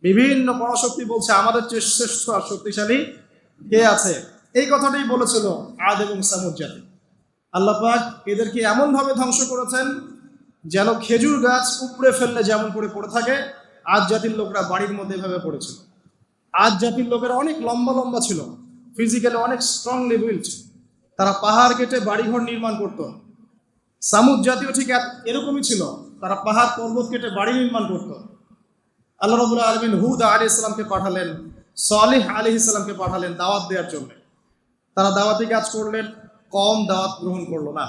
বিভিন্ন পরাশক্তি বলছে আমাদের চেয়ে শ্রেষ্ঠ আর শক্তিশালী কে আছে। এই কথাটাই বলেছিল আদ এবং সামুদ জাতি। আল্লাহ পাক এদেরকে এমনভাবে ধ্বংস করেছেন যেন খেজুর গাছ উপড়ে ফেললে যেমন করে পড়ে থাকে, আদ জাতির লোকরা বাড়ির মধ্যে এভাবে পড়েছিল। আদ জাতির লোকেরা অনেক লম্বা লম্বা ছিল, ফিজিক্যালি অনেক স্ট্রংলি বিল্ট। তারা পাহাড় কেটে বাড়িঘর নির্মাণ করত। সামুদ জাতীয় ঠিক এরকমই ছিল, তারা পাহাড় পর্বত কেটে বাড়ি নির্মাণ করত। আল্লাহ রাব্বুল আলামিন হুদ আলাইহিস সালামকে পাঠালেন, সালেহ আলাইহিস সালামকে পাঠালেন দাওয়াত দেওয়ার জন্য। তারা দাওয়াতি কাজ করলেন, কম দাওয়াত গ্রহণ করলো না।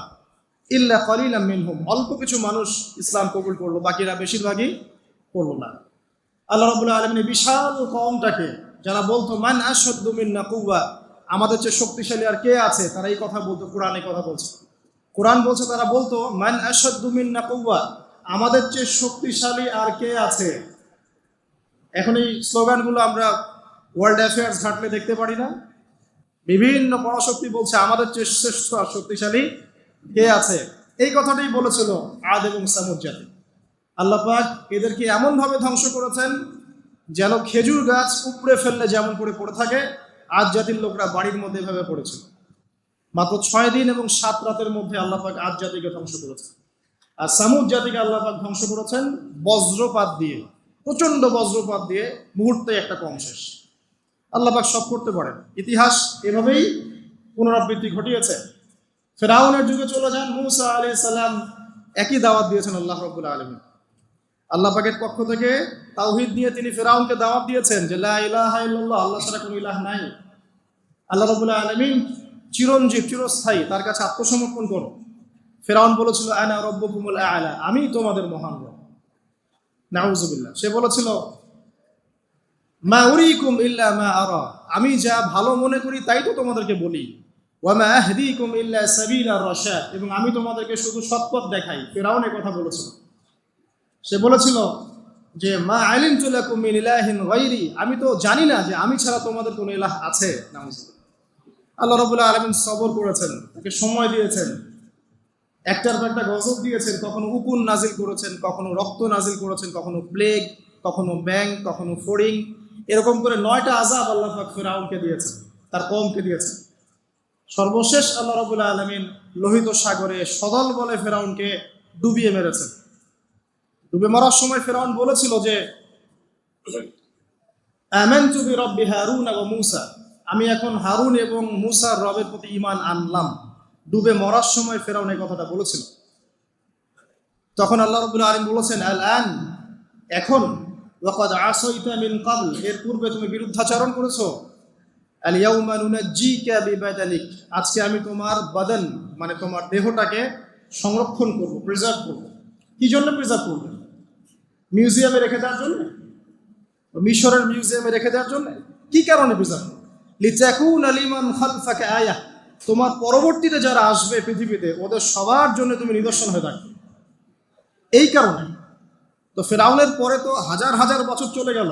ইল্লা কালিলাম মিনহুম, অল্প কিছু মানুষ ইসলাম কবুল করলো, বাকিরা বেশিরভাগই করলো না। আল্লাহ রাব্বুল আলামিন বিশাল কওমটাকে যারা বলতো মান আশাদ্দু মিন্না কুওয়া, আমাদের চেয়ে শক্তিশালী আর কে আছে, তারা এই কথা বলতো। কোরআন এই কথা বলছে, কোরআন বলছে তারা বলতো মান আশাদ্দু মিন্না কুওয়া, আমাদের চেয়ে শক্তিশালী আর কে আছে। এখন এই স্লোগানগুলো আমরা ওয়ার্ল্ড অ্যাফেয়ার্স ঘাটলে দেখতে পারি না? বিভিন্ন পরাশক্তি বলছে আমাদের চেয়ে শ্রেষ্ঠ আর শক্তিশালী কে আছে। এই কথাটাই বলেছিল আদ এবং সামুদ জাতি। আল্লাহ পাক এদেরকে এমনভাবে ধ্বংস করেছেন যেন খেজুর গাছ উপড়ে ফেললে যেমন করে পড়ে থাকে, আদ জাতির লোকরা বাড়ির মধ্যে এভাবে পড়েছিল। মাত্র 6 দিন এবং 7 রাতের মধ্যে আল্লাহ পাক আদ জাতিকে ধ্বংস করেছেন। আর সামুদ জাতিকে আল্লাহ পাক ধ্বংস করেছেন বজ্রপাত দিয়ে, প্রচন্ড বজ্রপাত দিয়ে, মুহূর্তে একটা কম শেষ। আল্লাহ পাক সব করতে পারেন। ইতিহাস এভাবেই পুনরাবৃত্তি ঘটিয়েছে। ফেরাউনের যুগে চলে যান, মূসা আলাইহিস সালাম একই দাওয়াত দিয়েছেন আল্লাহ রাব্বুল আলামিন। আল্লাহ পাকের পক্ষ থেকে তাওহীদ নিয়ে তিনি ফেরাউনকে দাওয়াত দিয়েছেন যে লা ইলাহা ইল্লাল্লাহ, আল্লাহ ছাড়া কোনো ইলাহ নাই। আল্লাহ রাব্বুল আলামিন চিরঞ্জীব, চিরস্থায়ী, তার কাছে আত্মসমর্পণ করো। ফেরাউন বলেছিল আনা রাব্বুকুমুল আ'লা, আমি তোমাদের মহান রব। নাউযুবিল্লাহ। সে বলেছিল মা উরিকুম ইল্লা মা আরা, আমি যা ভালো মনে করি তাই তো তোমাদেরকে বলি। ওয়া মা আহদিকুম ইল্লা সাবিলার রাশাদ, এবং আমি তোমাদেরকে শুধু সৎপথ দেখাই। ফিরআউন এই কথা বলেছিল। সে বলেছিল যে মা আলিমতু লাকুম মিন ইলাহিন গায়রি, আমি তো জানি না যে আমি ছাড়া তোমাদের কোনো ইলাহ আছে। নাউযুবিল্লাহ। আল্লাহ রাব্বুল আলামিন সবর করেছেন, তাকে সময় দিয়েছেন, একটার পর একটা গজব দিয়েছেন। কখনো উকুন নাজিল করেছেন, কখনো রক্ত নাজিল করেছেন, কখনো প্লেগ, কখনো ব্যাং, কখনো ফড়িং, এরকম করে 9টা আযাব আল্লাহ পাক ফিরআউনকে দিয়েছেন, তার কওমকে দিয়েছেন। সর্বশেষ আল্লাহ রাব্বুল আলামিন লোহিত সাগরে সদল বলে ফিরআউনকে ডুবিয়ে মেরেছেন। ডুবে মরার সময় ফিরআউন বলেছিল যে আমানতু বিরাব্বি হারুন ওয়া মূসা, আমি এখন হারুন এবং মূসার রবের প্রতি ঈমান আনলাম। ডুবে মরার সময় ফিরআউন এই কথাটা বলেছিল। তখন আল্লাহ রাব্বুল আলামিন বলেছেন আল আন, এখন, ওয়াকাদ আসাইতা মিন ক্বাবল, এর পূর্বে তুমি বিরুদ্ধাচরণ করেছো। আল ইয়াউমা নুনাজ্জিকা বিবাদানিক, আজকে আমি তোমার বাদন মানে তোমার দেহটাকে সংরক্ষণ করব, প্রিজার্ভ করব। কি জন্য প্রিজার্ভ করব? মিউজিয়ামে রেখে দেওয়ার জন্য? মিশরের মিউজিয়ামে রেখে দেওয়ার জন্য? কি কারণে প্রিজার্ভ? লিতাকুনা লিমান খালফাকা আয়াহ, তোমার পরবর্তীতে যারা আসবে পৃথিবীতে ওদের সবার জন্য তুমি নিদর্শন হয়ে থাকবে। এই কারণে তো ফেরাউনের পরে তো হাজার হাজার বছর চলে গেল,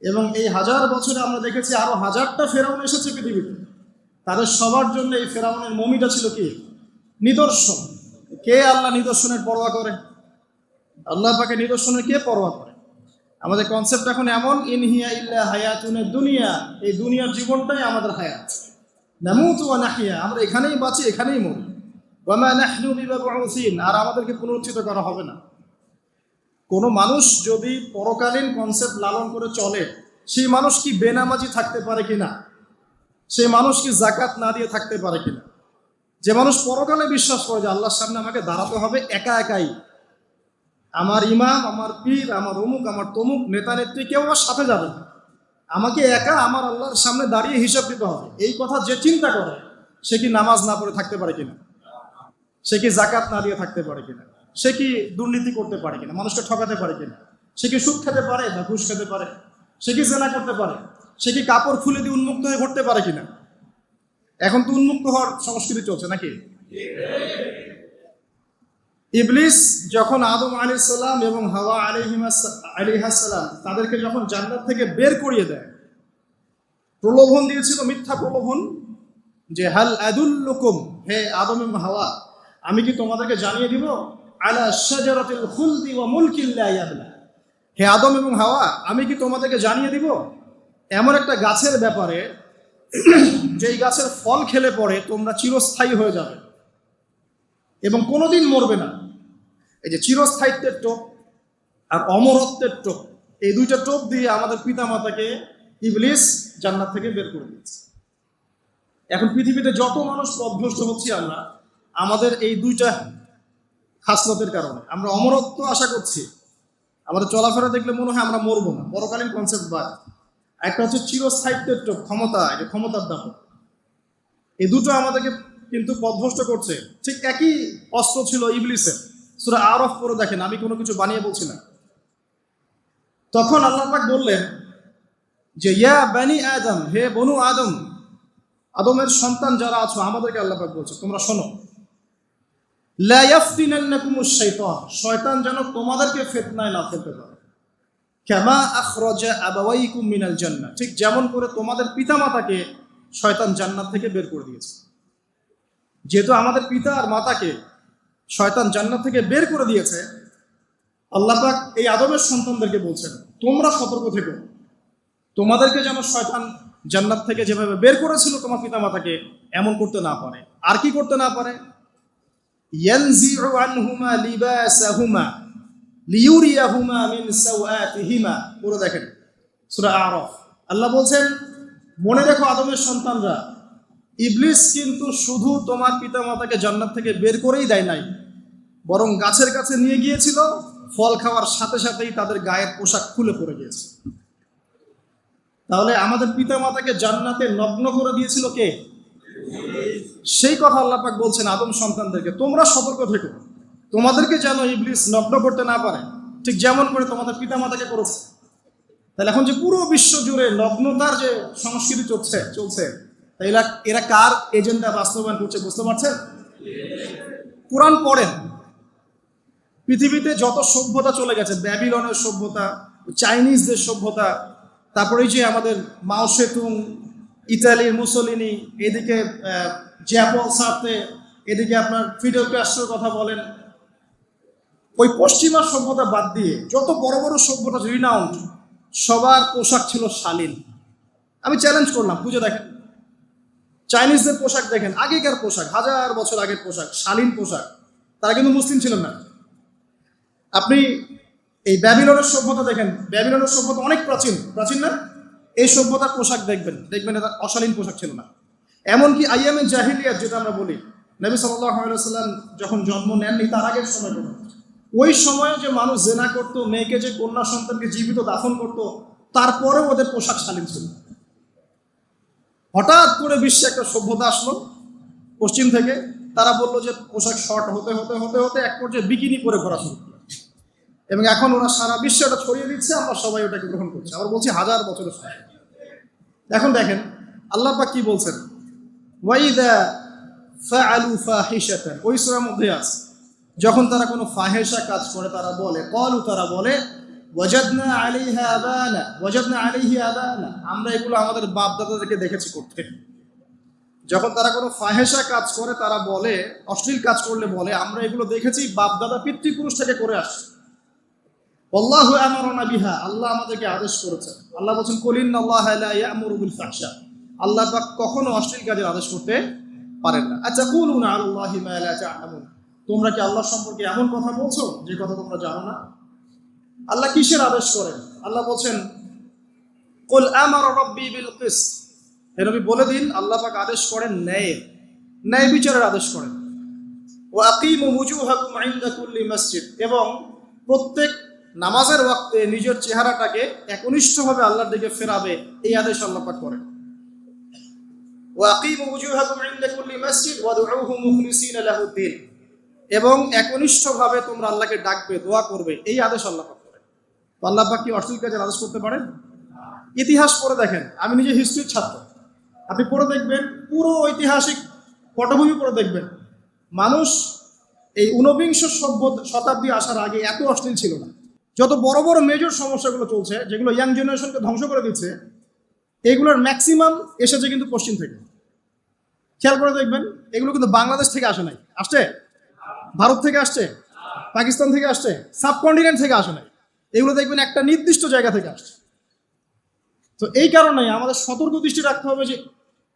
এবং এই হাজার বছরে আমরা দেখেছি আরো হাজারটা ফেরাউন এসেছে পৃথিবীতে। তাদের সবার জন্য এই ফেরাউনের মমিটা ছিল কি? নিদর্শন। কে আল্লাহ নিদর্শনের পরোয়া করে? আল্লাহ পাকে নিদর্শনের কে পরোয়া করে? আমাদের কনসেপ্ট এখন এমন, ইনহিয়া ইল্লা হায়াতুনের দুনিয়া, এই দুনিয়ার জীবনটাই আমাদের হায়াত। নামুতু ওয়া নাহইয়া, আমরা এখানেই বাঁচি, এখানেই মরি। ওয়া মা নাহনু বিমাবউসিন, আর আমাদেরকে পুনরুত্থিত করা হবে না। কোনো মানুষ যদি পরকালীন কনসেপ্ট লালন করে চলে, সেই মানুষ কি বেনামাজি থাকতে পারে কিনা? সেই মানুষ কি যাকাত না দিয়ে থাকতে পারে কিনা? যে মানুষ পরকালে বিশ্বাস করে যে আল্লাহর সামনে আমাকে দাঁড়াতে হবে একা একাই, আমার ইমাম, আমার পীর, আমার অমুক, আমার তমুক নেতা নেত্রী কেউ আমার সাথে যাবে না, আমাকে একা আমার আল্লাহর সামনে দাঁড়িয়ে হিসাব দিতে হবে, এই কথা যে চিন্তা করে সে কি নামাজ না পড়ে থাকতে পারে কিনা? সে কি যাকাত না দিয়ে থাকতে পারে কিনা? সে কি দুর্নীতি করতে পারে কিনা? মানুষকে ঠকাতে পারে কিনা? সে কি সুদ খেতে পারে না ঘুষ খেতে পারে? সে কি জেনা করতে পারে? সে কি কাপড় খুলে দিয়ে উন্মুক্ত হয়ে ঘুরতে পারে কিনা? এখন তো উন্মুক্ত হওয়ার সংস্কৃতি চলছে নাকি? ইবলিস যখন আদম আলাইহিস সালাম এবং হাওয়া আলাইহিস সালাম তাদেরকে যখন জান্নাত থেকে বের করিয়ে দেয়, প্রলোভন দিয়েছিল, মিথ্যা প্রলোভন, যে হাল আদুল্লুকুম, হে আদম এবং হাওয়া, আমি কি তোমাদেরকে জানিয়ে দিব, আলা শাজারাতিল খুলদি ওয়া মুলকিন লা ইয়াবলা, হে আদম এবং হাওয়া, আমি কি তোমাদেরকে জানিয়ে দিব এমন একটা গাছের ব্যাপারে যেই গাছের ফল খেলে পরে তোমরা চিরস্থায়ী হয়ে যাবে এবং কোনোদিন মরবে না। এই যে চিরস্থায়িত্বের টোপ আর অমরত্বের টোপ, এই দুইটা টোপ দিয়ে আমাদের পিতামাতাকে ইবলিস জান্নাত থেকে বের করে দিয়েছে। এখন পৃথিবীতে যত মানুষ পথভ্রষ্ট হচ্ছি আমরা, আমাদের এই দুইটা খাসলতের কারণে। আমরা অমরত্ব আশা করছি, আমাদের চলাফেরা দেখলে মনে হয় আমরা মরবো না, পরকালীন কনসেপ্ট বাদ। একটা হচ্ছে চিরস্থায়িত্বের টোপ, ক্ষমতা, এই যে ক্ষমতার দাপট, এই দুটো আমাদেরকে কিন্তু পথভ্রষ্ট করছে। ঠিক একই অস্ত্র ছিল ইবলিসের। সূরা আরফ পড়ে দেখেন, আমি কোনো কিছু বানিয়ে বলছি না। তখন আল্লাহ পাক বললেন যে ইয়া বানি আদম, হে বনু আদম, আদমের সন্তান যারা আছো, আমাদেরকে আল্লাহ পাক বলছে তোমরা শোনো, লা ইয়াফতিনান্নাকুমুশ শাইতান, শয়তান যেন তোমাদেরকে ফিতনায় না ফেলতে পারে। কামা আখরাজা আবাওয়াইকুম মিনাল জান্নাহ, ঠিক যেমন করে তোমাদের পিতামাতাকে শয়তান জান্নাত থেকে বের করে দিয়েছে। যেহেতু আমাদের পিতা আর মাতাকে শয়তান জান্নাত থেকে বের করে দিয়েছে, আল্লাহ পাক এই আদমের সন্তানদেরকে বলছেন তোমরা সতর্ক থেকো, তোমাদেরকে যেন শয়তান জান্নাত থেকে যেভাবে বের করেছিল তোমার পিতামাতাকে, এমন করতে না পারে। আর কি করতে না পারে? ইয়ানজিউ আনহুমা লিবাসাহুমা লিউরিয়াহুমা মিন সাওআতিহিমা। পুরো দেখেন সূরা আরফ। আল্লাহ বলছেন মনে রেখো আদমের সন্তানরা, ইবলিস কিন্তু শুধু তোমার পিতামাতাকে জান্নাত থেকে বের করেই দেয় নাই, বরং গাছের কাছে নিয়ে গিয়েছিল, ফল খাওয়ার সাথে সাথেই তাদের গায়ের পোশাক খুলে পড়ে গিয়েছে। তাহলে আমাদের পিতামাতাকে জান্নাতে নগ্ন করে দিয়েছিল কে? সেই কথা আল্লাহ পাক বলছেন আদম সন্তানদেরকে তোমরা সতর্ক থেকো, তোমাদেরকে যেন ইবলিস নগ্ন করতে না পারে, ঠিক যেমন করে তোমাদের পিতামাতাকে করেছে। তাহলে এখন যে পুরো বিশ্ব জুড়ে নগ্নতার যে সংস্কৃতি চলছে, তাই এরা কার এজেন্ডা বাস্তবায়ন করছে বুঝতে পারছেন? কোরআন পড়েন, পৃথিবীতে যত সভ্যতা চলে গেছে, ব্যাবিলনের সভ্যতা, চাইনিজদের সভ্যতা, তারপরে যে আমাদের মাও সেতুং, ইতালির মুসোলিনি, এদিকে জ্যাপল সার্তে, এদিকে আপনার ফিডেল ক্যাস্ট্রোর কথা বলেন, ওই পশ্চিমা সভ্যতা বাদ দিয়ে যত বড় বড় সভ্যতা রিনাউন্ড, সবার পোশাক ছিল শালীন। আমি চ্যালেঞ্জ করলাম, খুঁজে দেখেন চাইনিজদের পোশাক দেখেন, আগেকার পোশাক, 1000 বছর আগের পোশাক, শালীন পোশাক। তারা কিন্তু মুসলিম ছিলেন না। আপনি এই ব্যাবিলনের সভ্যতা দেখেন, ব্যাবিলনের সভ্যতা অনেক প্রাচীন, প্রাচীন না? এই সভ্যতার পোশাক দেখবেন এটা অশালীন পোশাক ছিল না। এমনকি আইয়ামে জাহিলিয়াত যেটা আমরা বলি, নবী সাল্লাল্লাহু আলাইহি ওয়াসাল্লাম যখন জন্ম নেননি তার আগের সময়, ওই সময়ে যে মানুষ জেনা করতো, মেয়েকে যে কন্যা সন্তানকে জীবিত দাফন করতো, তারপরেও ওদের পোশাক শালীন ছিল। হঠাৎ করে বিশ্বে একটা সভ্যতা আসলো পশ্চিম থেকে, তারা বললো যে পোশাক শর্ট হতে হতে হতে হতে এক পর্যায়ে বিকিনি পরে ঘোরা শুরু করলো, এবং এখন ওরা সারা বিশ্বে ওটা ছড়িয়ে দিচ্ছে, আমরা সবাই ওটাকে গ্রহণ করছি। আবার বলছি 1000 বছরের সময়। এখন দেখেন আল্লাহ পাক কি বলছেন, ওয়াইদা ফাআলু ফাহিশাতান, ওই সূরার মধ্যে আছে, যখন তারা কোনো ফাহেসা কাজ করে তারা বলে, ক্বালু, তারা বলে, ওয়াজাদনা আলাইহা আবানা, ওয়াজাদনা আলাইহি আবানা, আমরা এগুলো আমাদের বাপ দাদাদেরকে দেখেছি করতে। যখন তারা কোনো ফাহেসা কাজ করে তারা বলে, অশ্লীল কাজ করলে বলে, আমরা এগুলো দেখেছি বাপ দাদা পিতৃপুরুষ থেকে করে আসছে। আল্লাহু আমারানা বিহা, আল্লাহ আমাদেরকে আদেশ করেছেন। আল্লাহ বলছেন কুল ইন্নাল্লাহা লা ইয়া'মুরু বিল ফাহশা, আল্লাহ পাক কখনো অশ্লীল কাজের আদেশ করতে পারেন না। আচ্ছা, কুলুনা আলাল্লাহি মা লা তা'লামুন, তোমরা কি আল্লাহ সম্পর্কে এমন কথা বলছো যে কথা তোমরা জানো না? আল্লাহ কিসের আদেশ করেন? আল্লাহ বলছেন কুল আমারা রাব্বি বিল কিসত, হে নবী বলে দিন আল্লাহ পাক আদেশ করেন ন্যায় বিচারের আদেশ করেন। ওয়া আকিমু ওয়ুজুহাকুম ইনদা কুল্লি মসজিদ, এবং প্রত্যেক নামাজের ওয়াক্তে নিজের চেহারাটাকে একনিষ্ঠভাবে আল্লাহর দিকে ফেরাবে, এই আদেশ আল্লাহ পাক করেন। ওয়া আকিমু ওয়ুজুহাকুম ইনদা কুল্লি মসজিদ ওয়াদউহু মুখলিসিনা লাহুদ্দিন, এবং একনিষ্ঠভাবে তোমরা আল্লাহকে ডাকবে, দোয়া করবে, এই আদেশ আল্লাহ পাক করেন। তো আল্লাহ পাক কি অশ্লীল কাজের আদেশ করতে পারেন? ইতিহাস পড়ে দেখেন, আমি নিজে হিস্ট্রির ছাত্র, আপনি পড়ে দেখবেন, পুরো ঐতিহাসিক পটভূমি পড়ে দেখবেন, মানুষ এই ঊনবিংশ শতাব্দী আসার আগে এত অশ্লীল ছিল না। যত বড় বড় মেজর সমস্যাগুলো চলছে, যেগুলো ইয়াং জেনারেশনকে ধ্বংস করে দিচ্ছে, এগুলোর ম্যাক্সিমাম এসেছে কিন্তু পশ্চিম থেকে। খেয়াল করে দেখবেন, এগুলো কিন্তু বাংলাদেশ থেকে আসে নাই, আসছে ভারত থেকে আসছে, পাকিস্তান থেকে আসছে, সাবকন্টিনেন্ট থেকে আসে নাই। এগুলো দেখবেন একটা নির্দিষ্ট জায়গা থেকে আসছে। তো এই কারণে আমাদের সতর্ক দৃষ্টি রাখতে হবে যে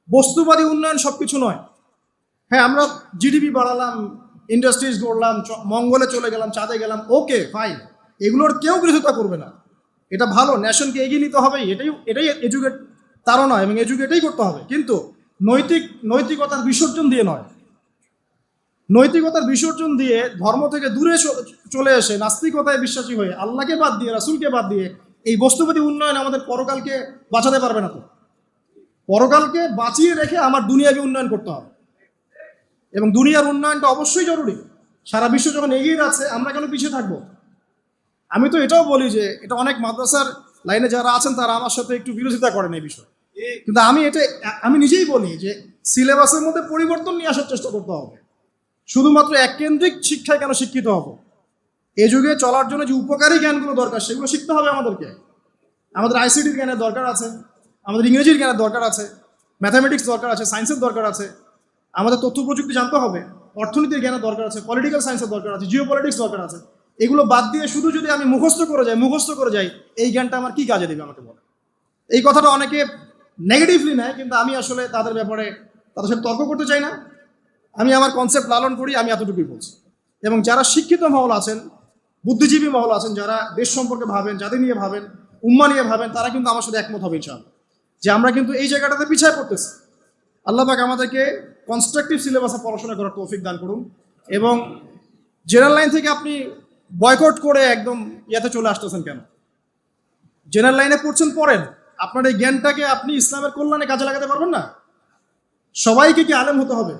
বস্তুবাদী উন্নয়ন সবকিছু নয়। হ্যাঁ, আমরা জিডিপি বাড়ালাম, ইন্ডাস্ট্রিজ গড়লাম, মঙ্গলে চলে গেলাম, চাঁদে গেলাম, ওকে ফাইন, এগুলোর কেউ বিরোধিতা করবে না, এটা ভালো, নেশনকে এগিয়ে নিতে হবে, এটাই এটাই এডুকেট তারা এবং এডুকেটেই করতে হবে। কিন্তু নৈতিকতার বিসর্জন দিয়ে নয়। নৈতিকতার বিসর্জন দিয়ে ধর্ম থেকে দূরে চলে এসে নাস্তিকতায় বিশ্বাসী হয়ে আল্লাহকে বাদ দিয়ে, রাসূলকে বাদ দিয়ে এই বস্তুবাদী উন্নয়ন আমাদের পরকালকে বাঁচাতে পারবে না। তো পরকালকে বাঁচিয়ে রেখে আমার দুনিয়াকে উন্নয়ন করতে হবে, এবং দুনিয়ার উন্নয়নটা অবশ্যই জরুরি। সারা বিশ্ব যখন এগিয়ে যাচ্ছে, আমরা কেন পিছিয়ে থাকবো? আমি তো এটাও বলি যে এটা অনেক মাদ্রাসার লাইনে যারা আছেন তারা আমার সাথে একটু বিরোধিতা করেন এই বিষয়ে, কিন্তু আমি নিজেই বলি যে সিলেবাসের মধ্যে পরিবর্তন নিয়ে আসার চেষ্টা করতে হবে। শুধুমাত্র এককেন্দ্রিক শিক্ষায় কেন শিক্ষিত হব? এই যুগে চলার জন্য যে উপকারী জ্ঞানগুলো দরকার সেগুলো শিখতে হবে আমাদেরকে। আমাদের আইসিটির জ্ঞানের দরকার আছে, আমাদের ইংরেজির জ্ঞানের দরকার আছে, ম্যাথামেটিক্স দরকার আছে, সায়েন্সের দরকার আছে, আমাদের তথ্য প্রযুক্তি জানতে হবে, অর্থনীতির জ্ঞানের দরকার আছে, পলিটিক্যাল সায়েন্সের দরকার আছে, জিও পলিটিক্স দরকার আছে। এগুলো বাদ দিয়ে শুধু যদি আমি মুখস্থ করে যাই, এই জ্ঞানটা আমার কি কাজে দেবে আমাকে বলে? এই কথাটা অনেকে নেগেটিভলি নেয়, কিন্তু আমি আসলে তাদের ব্যাপারে তাদের সাথে তর্ক করতে চাই না। আমি আমার কনসেপ্ট লালন করি, আমি এতটুকুই বলছি। এবং যারা শিক্ষিত মহল আছেন, বুদ্ধিজীবী মহল আছেন, যারা দেশ সম্পর্কে ভাবেন, জাতি নিয়ে ভাবেন, উম্মা নিয়ে ভাবেন, তারা কিন্তু আমার সাথে একমত হবে ইনশাআল্লাহ যে আমরা কিন্তু এই জায়গাটাতে পিছিয়ে পড়তেছি। আল্লাহ পাক আমাদেরকে কনস্ট্রাকটিভ সিলেবাসে পড়াশোনা করার তৌফিক দান করুন, এবং জেনারেল লাইন থেকে আপনি বয়কট করে একদম ইয়াতে চলে আসতেছেন কেন? জেনারেল লাইনে পড়ছেন, পড়েন, আপনার এই জ্ঞানটাকে আপনি ইসলামের কল্যাণে কাজে লাগাতে পারবেন না? সবাইকে কি আলেম হতে হবে?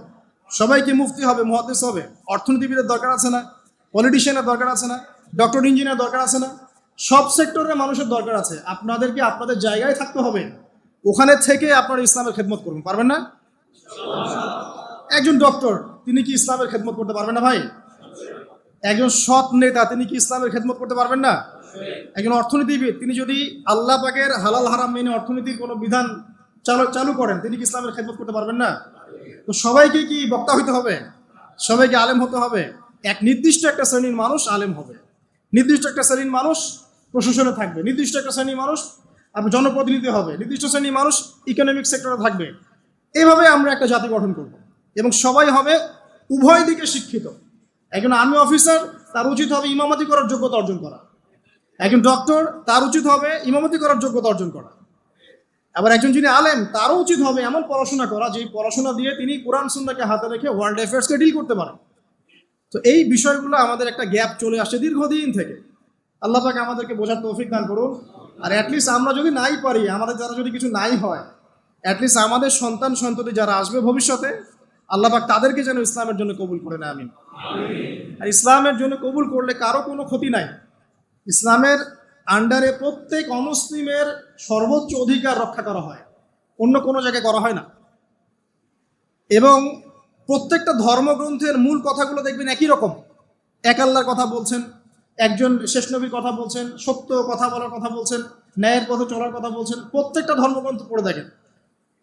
সবাইকে মুফতি হবে, মুহাদ্দিস হবে? অর্থনীতিবিদের দরকার আছে না? পলিটিশিয়ানের দরকার আছে না? ডক্টর ইঞ্জিনিয়ার দরকার আছে না? সব সেক্টরের মানুষের দরকার আছে। আপনাদেরকে আপনাদের জায়গায় থাকতে হবে, ওখানে থেকে আপনারা ইসলামের খেদমত করবেন, পারবেন না? একজন ডক্টর তিনি কি ইসলামের খেদমত করতে পারবেন না ভাই? একজন সৎ নেতা তিনি কি ইসলামের খেদমত করতে পারবেন না? একজন অর্থনীতিবিদ তিনি যদি আল্লাহ পাকের হালাল হারাম মেনে অর্থনীতির কোনো বিধান চালু করেন, তিনি কি ইসলামের খেদমত করতে পারবেন না? তো সবাইকে কি বক্তা হইতে হবে? সবাইকে আলেম হতে হবে? এক নির্দিষ্ট একটা শ্রেণীর মানুষ আলেম হবে, নির্দিষ্ট একটা শ্রেণীর মানুষ প্রশাসনে থাকবে, নির্দিষ্ট একটা শ্রেণীর মানুষ আপনার জনপ্রতিনিধি হবে, নির্দিষ্ট শ্রেণীর মানুষ ইকোনমিক সেক্টরে থাকবে। এইভাবে আমরা একটা জাতি গঠন করব, এবং সবাই হবে উভয় দিকে শিক্ষিত। একজন আর্মি অফিসার তার উচিত হবে ইমামতি করার যোগ্যতা অর্জন করা, একজন ডক্টর তার উচিত হবে ইমামতি করার যোগ্যতা অর্জন করা, আবার একজন যিনি আলেম তারও উচিত হবে এমন পড়াশোনা করা যে পড়াশোনা দিয়ে তিনি কোরআন সুন্নাহকে হাতে রেখে ওয়ার্ল্ড অ্যাফেয়ার্সকে ডিল করতে পারেন। তো এই বিষয়গুলো আমাদের একটা গ্যাপ চলে আসছে দীর্ঘদিন থেকে। আল্লাহ পাক আমাদেরকে বোঝার তৌফিক দান করুন। আর অ্যাটলিস্ট আমরা যদি নাই পারি, আমাদের যারা যদি কিছু নাই হয়, অ্যাটলিস্ট আমাদের সন্তান সন্ততি যারা আসবে ভবিষ্যতে, আল্লাহ পাক তাদেরকে যেন ইসলামের জন্য কবুল করে নেয়, আমিন। আর ইসলামের জন্য কবুল করলে কারো কোনো ক্ষতি নাই। ইসলামের আন্ডারে প্রত্যেক অমুসলিমের সর্বোচ্চ অধিকার রক্ষা করা হয়, অন্য কোনো জায়গায় করা হয় না। এবং প্রত্যেকটা ধর্মগ্রন্থের মূল কথাগুলো দেখবেন একই রকম। এক আল্লাহর কথা বলছেন, একজন শেষ নবীর কথা বলছেন, সত্য কথা বলার কথা বলছেন, ন্যায়ের পথে চলার কথা বলছেন। প্রত্যেকটা ধর্মগ্রন্থ পড়ে দেখেন,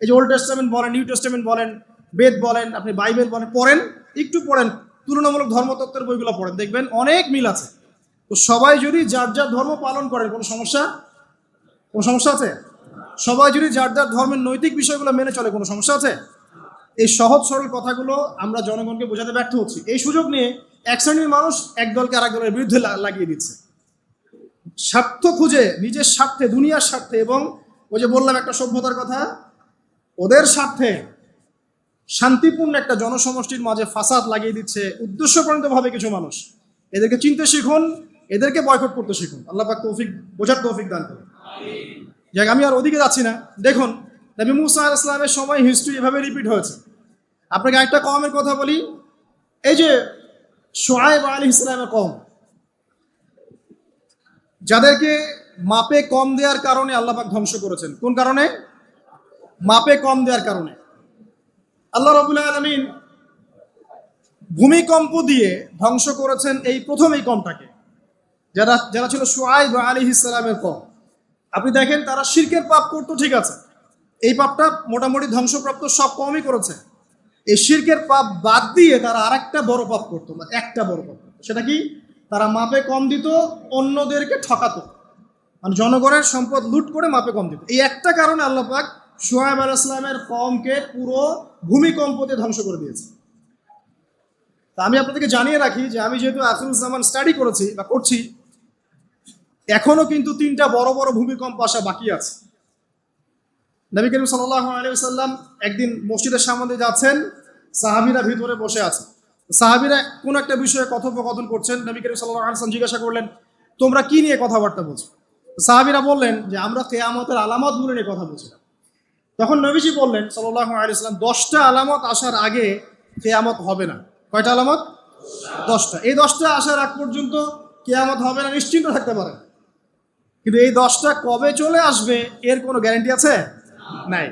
এই যে ওল্ড টেস্টামেন্ট বলেন, নিউ টেস্টামেন্ট বলেন, বেদ বলেন, আপনি বাইবেল বলেন, পড়েন, একটু পড়েন, তুলনামূলক ধর্মতত্ত্বের বইগুলো পড়েন, দেখবেন অনেক মিল আছে। তো সবাই যদি যার যার ধর্ম পালন করেন, কোনো সমস্যা আছে? সবাই যদি যার যার ধর্মের নৈতিক বিষয়গুলো মেনে চলে, কোনো সমস্যা আছে? এই সহজ সরল কথাগুলো আমরা জনগণকে বোঝাতে ব্যর্থ হচ্ছি। এই সুযোগ নিয়ে এক শ্রেণীর মানুষ এক দলকে আরেক দলের বিরুদ্ধে লাগিয়ে দিচ্ছে, স্বার্থ খুঁজে, নিজের স্বার্থে, দুনিয়ার স্বার্থে, এবং ওই যে বললাম একটা সভ্যতার কথা, ওদের স্বার্থে শান্তিপূর্ণ একটা জনসমষ্টির মাঝে ফাসাদ লাগিয়ে দিচ্ছে উদ্দেশ্যপ্রণীতভাবে কিছু মানুষ। এদেরকে চিনতে শিখুন, এদেরকে বয়কট করতে শিখুন। আল্লাহ পাক বোঝার তৌফিক দান করুন। যাক, আমি আর ওদিকে যাচ্ছি না। দেখুন, নবী মুসা আলাইহিস সালামের সময় হিস্ট্রি এভাবে রিপিট হয়েছে। আপনাকে একটা কওমের কথা বলি, এই যে শুআয়ব আলাইহিস সালামের কওম, যাদেরকে মাপে কম দেওয়ার কারণে আল্লাহ পাক ধ্বংস করেছেন। কোন কারণে? মাপে কম দেওয়ার কারণে। আল্লাহ রাব্বুল আলামিন ভূমিকম্প দিয়ে ধ্বংস করেছেন এই প্রথম এই কওমটাকে, যারা ছিল শুআয়ব আলাইহিস সালামের কওম। আপনি দেখেন, তারা শিরকের পাপ করতো, ঠিক আছে, এই পাপটা মোটামুটি ধ্বংসপ্রাপ্ত সব কওমই করেছে। এই শিরকের পাপ বাদ দিয়ে তারা আরেকটা বড় পাপ করতো, একটা বড় পাপ। সেটা কি? তারা মাপে কম দিত, অন্যদেরকে ঠকাতো, মানে জনগণের সম্পদ লুট করে মাপে কম দিত। এই একটা কারণে আল্লাহ পাক শুআয়ব আলাইহিস সালামের কওমকে পুরো ভূমিকম্পতে ধ্বংস করে দিয়েছে। তা আমি আপনাদেরকে জানিয়ে রাখি যে আমি যেহেতু আখিরুজ্জামান স্টাডি করেছি বা করছি, এখনো কিন্তু 3টা বড় বড় ভূমিকম্প আসা বাকি আছে। নবী করিম সাল্লাল্লাহু আলাইহি ওয়াসাল্লাম একদিন মসজিদের সামনে দিয়ে যাচ্ছেন, সাহাবীরা ভিতরে বসে আছে। সাহাবীরা কোন একটা বিষয়ে কথোপকথন করছেন। নবী করিম সাল্লাল্লাহু আলাইহি ওয়াসাল্লাম জিজ্ঞাসা করলেন, তোমরা কি নিয়ে কথাবার্তা বলছো? সাহাবীরা বললেন যে আমরা কিয়ামতের আলামতগুলো নিয়ে কথা বলছিলাম। তখন নবীজি বললেন সাল্লাল্লাহু আলাইহি ওয়াসাল্লাম, 10টা আলামত আসার আগে কিয়ামত হবে না। কয়টা আলামত? 10টা। এই 10টা আসার আগ পর্যন্ত কিয়ামত হবে না, নিশ্চিন্ত থাকতে পারেন। কিন্তু এই 10টা কবে চলে আসবে এর কোনো গ্যারান্টি আছে? নাই।